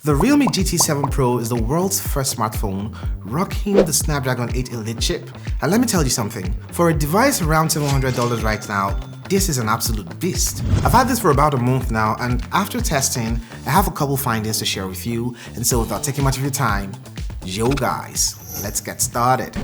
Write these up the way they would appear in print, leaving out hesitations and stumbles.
The Realme GT 7 Pro is the world's first smartphone rocking the Snapdragon 8 Elite chip. And let me tell you something, for a device around $700 right now, this is an absolute beast. I've had this for about a month now, and after testing, I have a couple findings to share with you, and so without taking much of your time, yo guys, let's get started.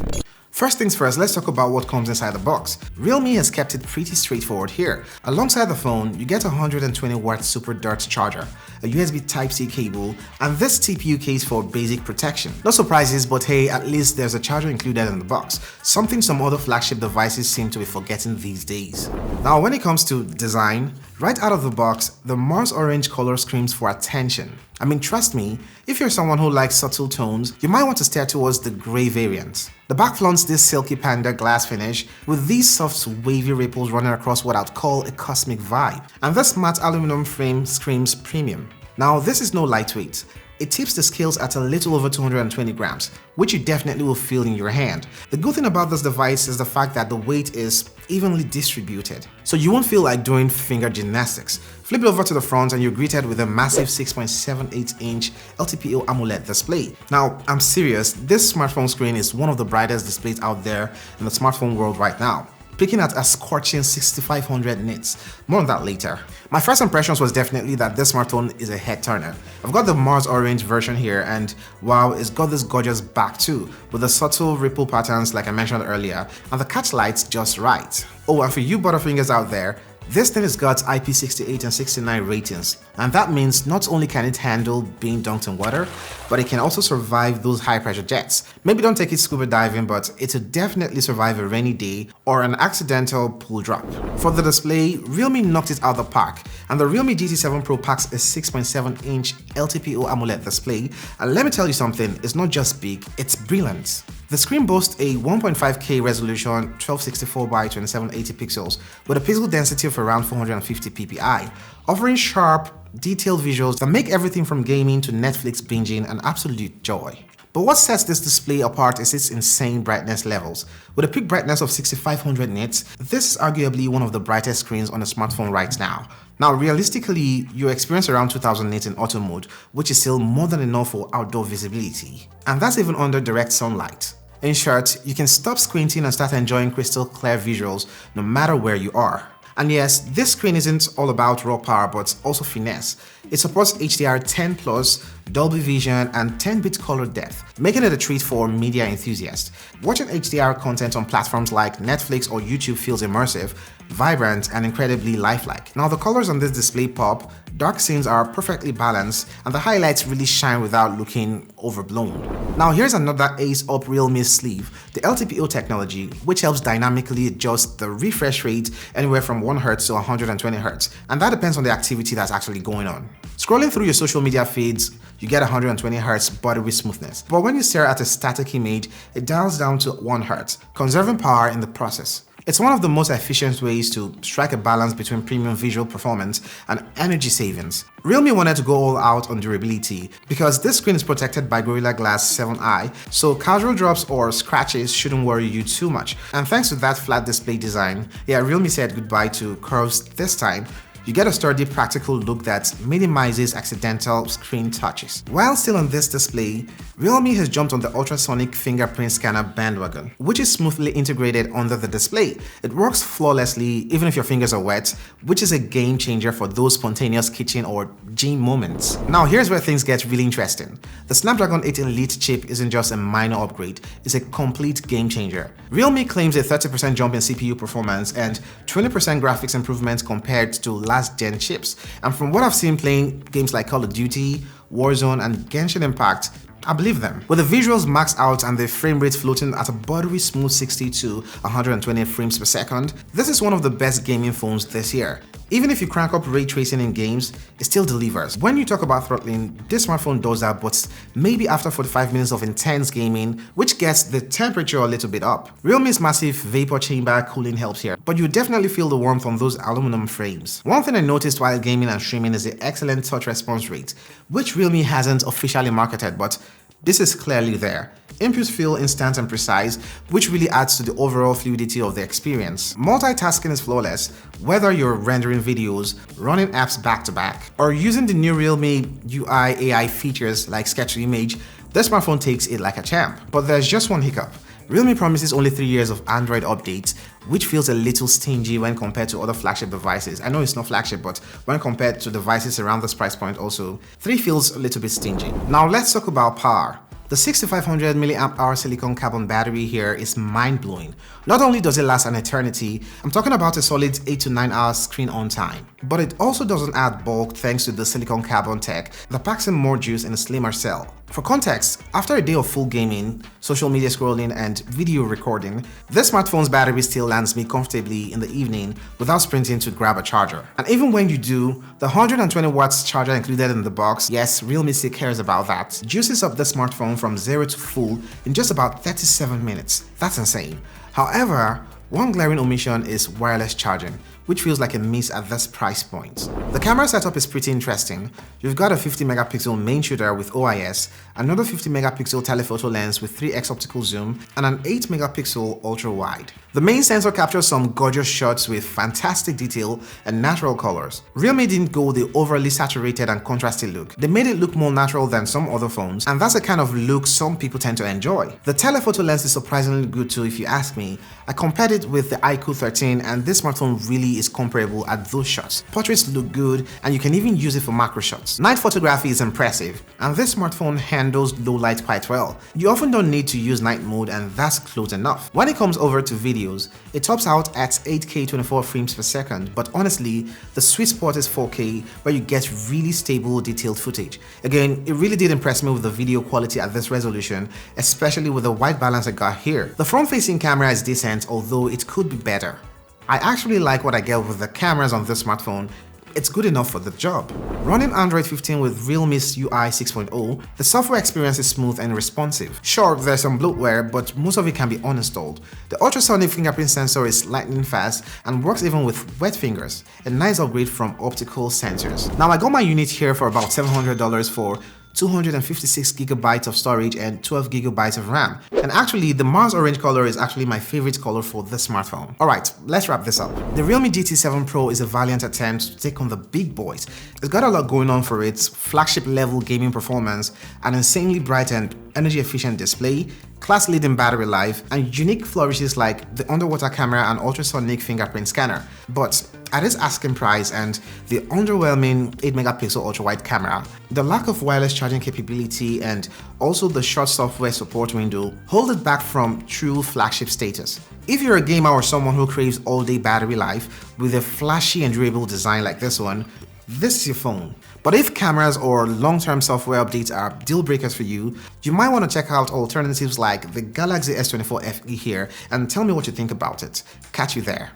First things first, let's talk about what comes inside the box. Realme has kept it pretty straightforward here. Alongside the phone, you get a 120-watt Super Dart charger, a USB Type-C cable, and this TPU case for basic protection. No surprises, but hey, at least there's a charger included in the box, something some other flagship devices seem to be forgetting these days. Now, when it comes to design, right out of the box, the Mars Orange color screams for attention. I mean, trust me, if you're someone who likes subtle tones, you might want to steer towards the grey variant. The back flaunts this silky panda glass finish with these soft wavy ripples running across what I'd call a cosmic vibe. And this matte aluminum frame screams premium. Now, this is no lightweight. It tips the scales at a little over 220 grams, which you definitely will feel in your hand. The good thing about this device is the fact that the weight is evenly distributed, so you won't feel like doing finger gymnastics. Flip it over to the front and you're greeted with a massive 6.78-inch LTPO AMOLED display. Now, I'm serious, this smartphone screen is one of the brightest displays out there in the smartphone world right now, peaking at a scorching 6500 nits. More on that later. My first impressions was definitely that this smartphone is a head turner. I've got the Mars Orange version here, and wow, it's got this gorgeous back too, with the subtle ripple patterns like I mentioned earlier, and the catch lights just right. Oh, and for you Butterfingers out there, this thing has got IP68 and 69 ratings, and that means not only can it handle being dunked in water, but it can also survive those high pressure jets. Maybe don't take it scuba diving, but it'll definitely survive a rainy day or an accidental pool drop. For the display, Realme knocked it out the park, and the Realme GT 7 Pro packs a 6.7-inch LTPO AMOLED display, and let me tell you something, it's not just big, it's brilliant. The screen boasts a 1.5K resolution 1264 by 2780 pixels with a pixel density of around 450 ppi, offering sharp, detailed visuals that make everything from gaming to Netflix binging an absolute joy. But what sets this display apart is its insane brightness levels. With a peak brightness of 6500 nits, this is arguably one of the brightest screens on a smartphone right now. Now, realistically, you experience around 2000 nits in auto mode, which is still more than enough for outdoor visibility. And that's even under direct sunlight. In short, you can stop squinting and start enjoying crystal clear visuals no matter where you are. And yes, this screen isn't all about raw power, but also finesse. It supports HDR10+, Dolby Vision, and 10-bit color depth, making it a treat for media enthusiasts. Watching HDR content on platforms like Netflix or YouTube feels immersive, vibrant, and incredibly lifelike. Now, the colors on this display pop, dark scenes are perfectly balanced, and the highlights really shine without looking overblown. Now, here's another ace up Realme's sleeve, the LTPO technology, which helps dynamically adjust the refresh rate anywhere from 1Hz to 120Hz, and that depends on the activity that's actually going on. Scrolling through your social media feeds, you get 120Hz buttery smoothness, but when you stare at a static image, it dials down to 1Hz, conserving power in the process. It's one of the most efficient ways to strike a balance between premium visual performance and energy savings. Realme wanted to go all out on durability because this screen is protected by Gorilla Glass 7i, so casual drops or scratches shouldn't worry you too much. And thanks to that flat display design, yeah, Realme said goodbye to curves this time. You get a sturdy, practical look that minimizes accidental screen touches. While still on this display, Realme has jumped on the ultrasonic Fingerprint Scanner bandwagon, which is smoothly integrated under the display. It works flawlessly even if your fingers are wet, which is a game changer for those spontaneous kitchen or gym moments. Now, here's where things get really interesting. The Snapdragon 8 Elite chip isn't just a minor upgrade, it's a complete game changer. Realme claims a 30% jump in CPU performance and 20% graphics improvement compared to last-gen chips, and from what I've seen playing games like Call of Duty, Warzone, and Genshin Impact, I believe them. With the visuals maxed out and the frame rate floating at a buttery smooth 60 to 120 frames per second, this is one of the best gaming phones this year. Even if you crank up ray tracing in games, it still delivers. When you talk about throttling, this smartphone does that, but maybe after 45 minutes of intense gaming, which gets the temperature a little bit up. Realme's massive vapor chamber cooling helps here, but you definitely feel the warmth on those aluminum frames. One thing I noticed while gaming and streaming is the excellent touch response rate, which Realme hasn't officially marketed, but This is clearly there. Inputs feel instant and precise, which really adds to the overall fluidity of the experience. Multitasking is flawless, whether you're rendering videos, running apps back-to-back, or using the new Realme UI AI features like Sketch to Image. This smartphone takes it like a champ. But there's just one hiccup. Realme promises only 3 years of Android updates, which feels a little stingy when compared to other flagship devices. I know it's not flagship, but when compared to devices around this price point also, 3 feels a little bit stingy. Now let's talk about power. The 6500 mAh silicon carbon battery here is mind-blowing. Not only does it last an eternity, I'm talking about a solid 8 to 9 hours screen on time, but it also doesn't add bulk thanks to the silicon carbon tech that packs in more juice in a slimmer cell. For context, after a day of full gaming, social media scrolling, and video recording, this smartphone's battery still lands me comfortably in the evening without sprinting to grab a charger. And even when you do, the 120 watts charger included in the box, yes, Realme still cares about that, juices up the smartphone from 0 to full in just about 37 minutes. That's insane. However, one glaring omission is wireless charging, which feels like a miss at this price point. The camera setup is pretty interesting. You've got a 50 megapixel main shooter with OIS, another 50 megapixel telephoto lens with 3x optical zoom, and an 8 megapixel ultra wide. The main sensor captures some gorgeous shots with fantastic detail and natural colors. Realme didn't go the overly saturated and contrasty look. They made it look more natural than some other phones, and that's the kind of look some people tend to enjoy. The telephoto lens is surprisingly good too if you ask me. I compared it with the iQOO 13 and this smartphone really is comparable at those shots. Portraits look good and you can even use it for macro shots. Night photography is impressive and this smartphone handles low light quite well. You often don't need to use night mode and that's close enough. When it comes over to videos, it tops out at 8K 24 frames per second, but honestly, the sweet spot is 4K where you get really stable detailed footage. Again, it really did impress me with the video quality at this resolution, especially with the white balance I got here. The front-facing camera is decent, although it could be better. I actually like what I get with the cameras on this smartphone. It's good enough for the job. Running Android 15 with Realme's UI 6.0, the software experience is smooth and responsive. Sure, there's some bloatware, but most of it can be uninstalled. The ultrasonic fingerprint sensor is lightning fast and works even with wet fingers, a nice upgrade from optical sensors. Now I got my unit here for about $700 for 256 gigabytes of storage and 12 gigabytes of RAM. And actually, the Mars orange color is actually my favorite color for this smartphone. Alright, let's wrap this up. The Realme GT 7 Pro is a valiant attempt to take on the big boys. It's got a lot going on for its flagship level gaming performance, an insanely bright and energy efficient display, class-leading battery life, and unique flourishes like the underwater camera and ultrasonic fingerprint scanner. But at its asking price and the underwhelming 8 megapixel ultra-wide camera, the lack of wireless charging capability and also the short software support window hold it back from true flagship status. If you're a gamer or someone who craves all-day battery life with a flashy and durable design like this one, this is your phone. But if cameras or long-term software updates are deal breakers for you, you might want to check out alternatives like the Galaxy S24 FE here and tell me what you think about it. Catch you there.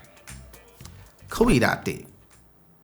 Cool that day.